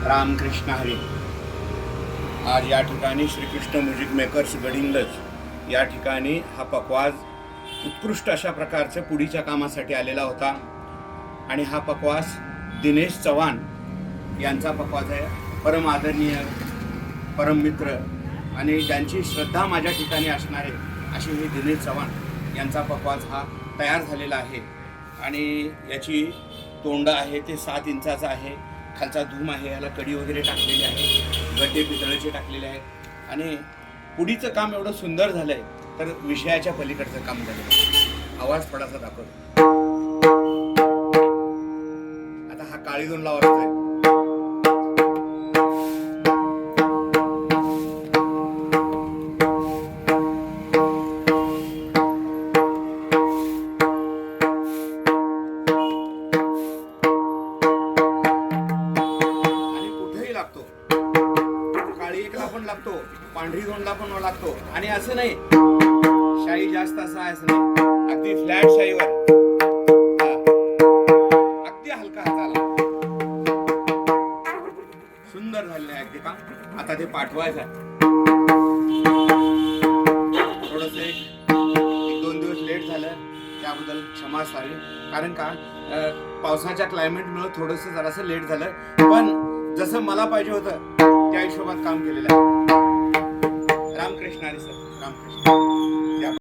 रामकृष्ण हरी. आज या ठिकाणी श्रीकृष्ण म्युझिक मेकर्स गडिंग्लज या ठिकाणी हा पकवाज उत्कृष्ट अशा प्रकारचे पुढीच्या कामासाठी आलेला होता. आणि हा पकवाज दिनेश चव्हाण यांचा पकवाज आहे. परम आदरणीय, परम मित्र आणि ज्यांची श्रद्धा माझ्या ठिकाणी असणारे असे हे दिनेश चव्हाण यांचा पकवाज हा तयार झालेला आहे. आणि याची तोंड आहे ते 7 इंचाचा आहे. खालचा धूम आहे, याला कडी वगैरे टाकलेली आहे, गड्डे पितळेचे टाकलेले आहेत. आणि पुढीचं काम एवढं सुंदर झालं आहे तर विषयाच्या पलीकडचं काम झालं आहे. आवाज थोडासा दाखवतो. आता हा काळी दोनला वाजतोय. काळी एकला पण लागतो, पांढरी दोनला पण लागतो. आणि असं नाही शाई जास्त असं आहे, असं नाही, अगदी फ्लॅट शाईवर अगदी हलका हाताला सुंदर झालेलं आहे अगदी काम. आता ते पाठवायचं आहे. थोडस एक 2 दिवस लेट झालं त्याबद्दल क्षमा असावी. कारण का पावसाच्या क्लायमेटमुळे थोडंसं जरासं लेट झालं, पण जसं मला पाहिजे होतं त्या हिशोबात काम केलेलं आहे. रामकृष्ण हरी सर. रामकृष्ण.